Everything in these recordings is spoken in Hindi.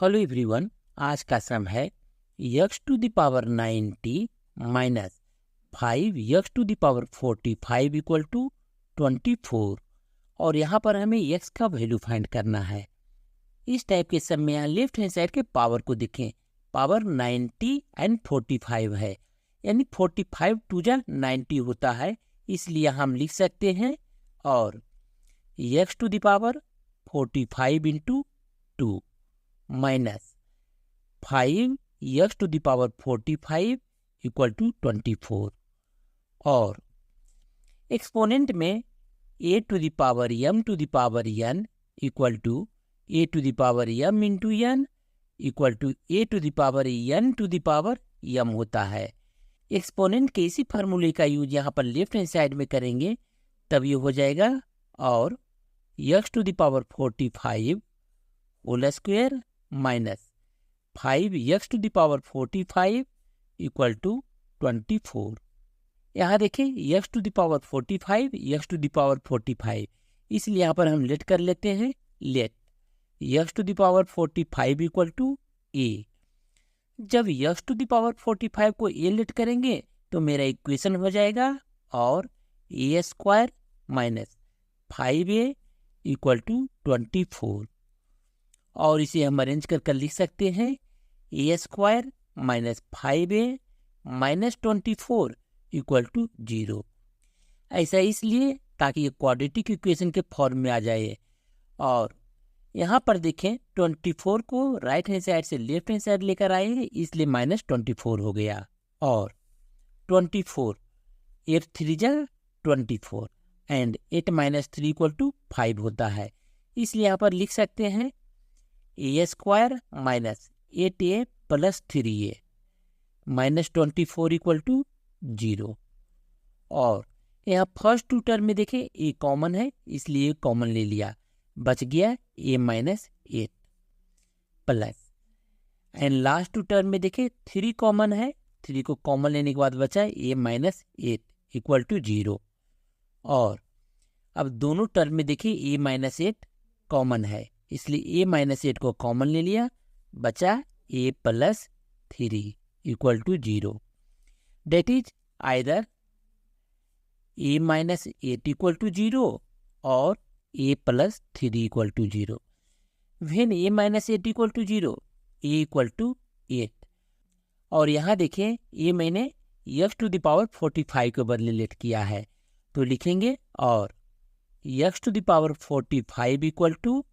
हेलो एवरीवन, आज का सम है x to the power 90 minus 5 x to the power 45 equal to 24। और यहाँ पर हमें x का वैल्यू फाइंड करना है। इस टाइप के सम में यहाँ लेफ्ट हैंड साइड के पावर को देखें। पावर 90 एंड 45 है, यानी 45 टू जा 90 होता है, इसलिए हम लिख सकते हैं और x to the power 45 into 2 minus 5 to the power 45 equal to 24। और एक्सपोनेंट में a to the power m to the power n equal to a to the power m into n equal to a to the power n to the power m होता है। एक्सपोनेंट के इसी फार्मूले का यूज यहाँ पर लेफ्ट हैंड साइड में करेंगे, तब ये हो जाएगा और x to the power 45 whole square minus 5 to the power 45 equal to 24। यहाँ देखें x to the power 45 x to the power 45, इसलिए यहाँ पर हम लेट कर लेते हैं। Let x to the power 45 equal to a। जब x टू द पावर 45 को a लेट करेंगे तो मेरा इक्वेशन हो जाएगा और a square minus 5a equal to 24। और इसे हम अरेंज कर लिख सकते हैं a square minus 5a minus 24 equal to 0। ऐसा इसलिए ताकि ये क्वाड्रेटिक इक्वेशन के फॉर्म में आ जाए। और यहाँ पर देखें 24 को राइट हैंड साइड से लेफ्ट हैंड साइड लेकर आए हैं, इसलिए माइनस 24 हो गया। और 24 8 3 जा 24 एंड 8 माइनस 3 इक्वल टू 5 होता है, इसलिए यहाँ पर लिख सकते हैं a square minus 8a plus 3a minus 24 equal to 0। और यहाँ फर्स्ट टू टर्म में देखें a कॉमन है, इसलिए कॉमन ले लिया, बच गया a minus 8 plus and last two term में देखें 3 कॉमन है, 3 को कॉमन लेने के बाद बचा a माइनस 8 इक्वल टू 0। और अब दोनों टर्म में देखिए a माइनस 8 कॉमन है, इसलिए a माइनस 8 को कॉमन ले लिया, बचा a plus 3 equal to 0। That is either a minus 8 equal to 0 और a plus 3 equal to 0। When a minus 8 equal to 0 a equal to 8। और यहाँ देखें ये मैंने x टू द पावर 45 के बदले लेट किया है, तो लिखेंगे और x to the power 45 equal to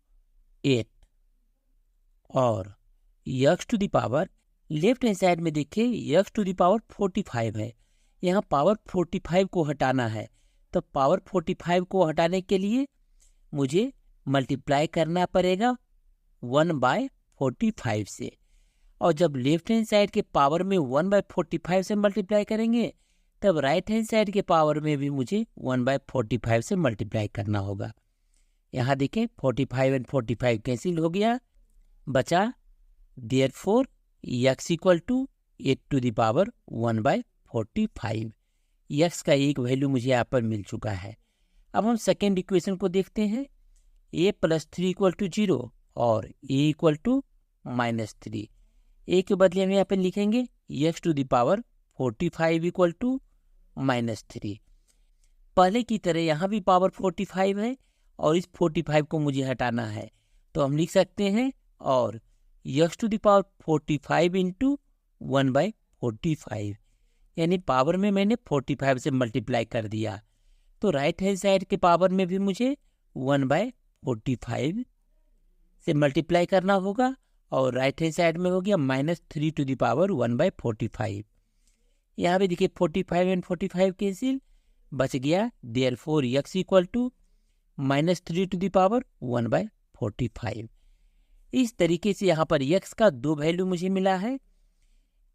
8। और x to the power left hand side में देखिए x टू द पावर 45 है, यहाँ पावर 45 को हटाना है, तो पावर 45 को हटाने के लिए मुझे मल्टीप्लाई करना पड़ेगा 1/45 से। और जब लेफ्ट हैंड साइड के पावर में 1/45 से मल्टीप्लाई करेंगे, तब राइट हैंड साइड के पावर में भी मुझे 1/45 से मल्टीप्लाई करना होगा। यहाँ देखें 45 एंड 45 कैंसिल हो गया, बचा therefore x equal to 8 to the power 1/45। x का एक वैल्यू मुझे यहाँ पर मिल चुका है। अब हम सेकेंड इक्वेशन को देखते हैं। a प्लस 3 इक्वल टू 0 और a equal to minus 3। a के बदले हम यहाँ पर लिखेंगे x to the power 45 equal to minus 3। पहले की तरह यहाँ भी पावर 45 है और इस 45 को मुझे हटाना है, तो हम लिख सकते हैं और x to the power 45 into 1/45, यानी पावर में मैंने 45 से मल्टीप्लाई कर दिया, तो राइट हैंड साइड के पावर में भी मुझे 1/45 से मल्टीप्लाई करना होगा और राइट हैंड साइड में हो गया माइनस 3 टू द पावर 1/45। यहाँ पे देखिए 45 एंड 45 कैंसिल, बच गया therefore x equal to minus 3 to the power 1/45। इस तरीके से यहाँ पर x का दो वैल्यू मुझे मिला है,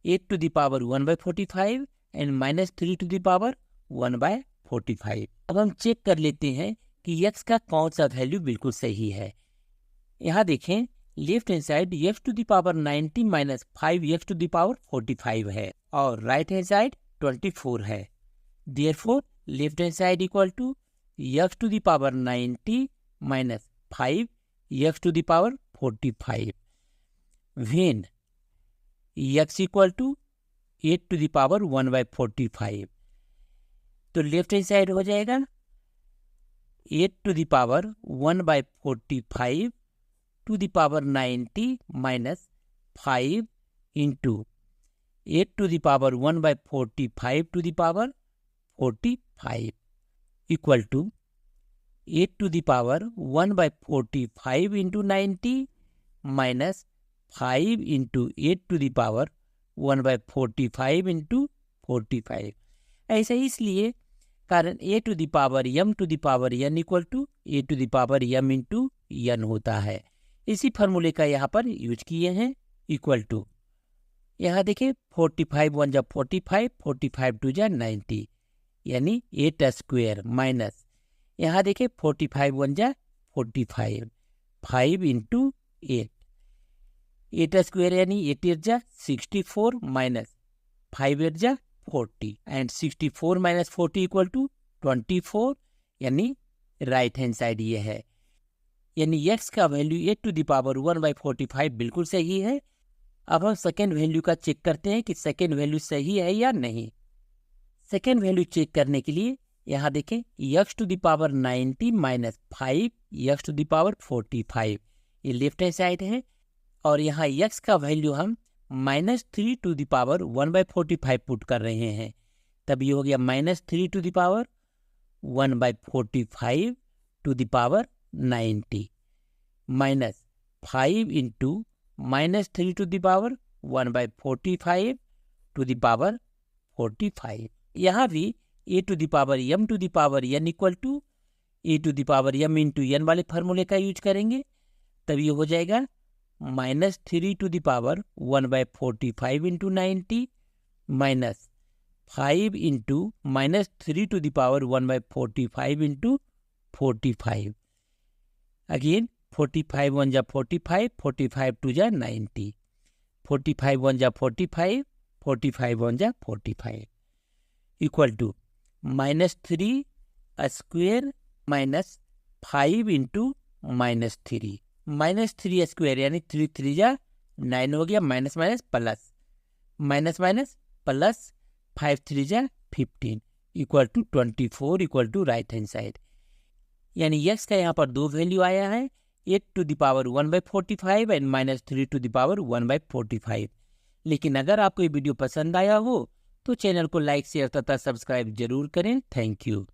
8 to the power 1/45 and minus 3 to the power 1/45। अब हम चेक कर लेते हैं कि x का कौन सा वैल्यू बिल्कुल सही है। यहाँ देखें left hand side x to the power 90 minus 5 to the power 45 है और राइट हैंड साइड 24 है। Therefore left hand side equal to x to the power 90 minus 5 to the power 45। When x equal to 8 to the power 1/45। तो लेफ्ट हैंड साइड हो जाएगा 8 to the power 1/45 to the power 90 minus 5 into 8 to the power 1/45 to the power 45 equal to 8 to the power 1/45 into 90 minus 5 into 8 to the power 1/45 into 45। ऐसा इसलिए कारण a to the power m to the power n equal to a to the power m into n होता है। इसी फार्मूले का यहाँ पर यूज किए हैं। इक्वल टू यहाँ देखिए 45 1 जा 45, 45 2 जा 90 यानी 8 स्क्वायर माइनस यहाँ देखिए 45 1 जा 45, 5 इंटू 8, 8 स्क्वायर यानी 8 8 जा 64 माइनस 5 8 जा 40 एंड 64 माइनस 40 इक्वल टू 24 यानी राइट हैंड साइड ये है। यानी x का वैल्यू 8 टू द पावर 1/45 बिल्कुल सही है। अब हम सेकेंड वैल्यू का चेक करते हैं कि सेकेंड वैल्यू सही है या नहीं। सेकेंड वैल्यू चेक करने के लिए यहाँ देखें x to the power 90 minus 5 x to the power 45 ये लेफ्ट हैंड साइड है और यहाँ x का वैल्यू हम -3 टू द पावर 1/45 पुट कर रहे हैं, तब ये हो गया -3 to the power 1/45 to the power 90 minus 5 into -3 to the power 1/45 to the power 45। यहाँ भी a to the power m to the power n equal to a to the power m into n वाले फार्मूले का यूज करेंगे, तब ये हो जाएगा -3 to the power 1/45 into 90 minus 5 into -3 to the power 1/45 into 45। Again 45 1 जा 45, 45 2 जा 90, 45 1 जा 45, 45 1 जा 45 equal to -3 square minus 5 into -3, -3 square यानी 3 3 जा 9 हो गया, minus minus plus, minus minus plus 5 3 जा 15 equal to 24 equal to right hand side. यानी x का यहाँ पर दो वैल्यू आया है 8 to the power 1/45 and -3 to the power 1/45। लेकिन अगर आपको ये वीडियो पसंद आया हो तो चैनल को लाइक शेयर तथा सब्सक्राइब जरूर करें। Thank you.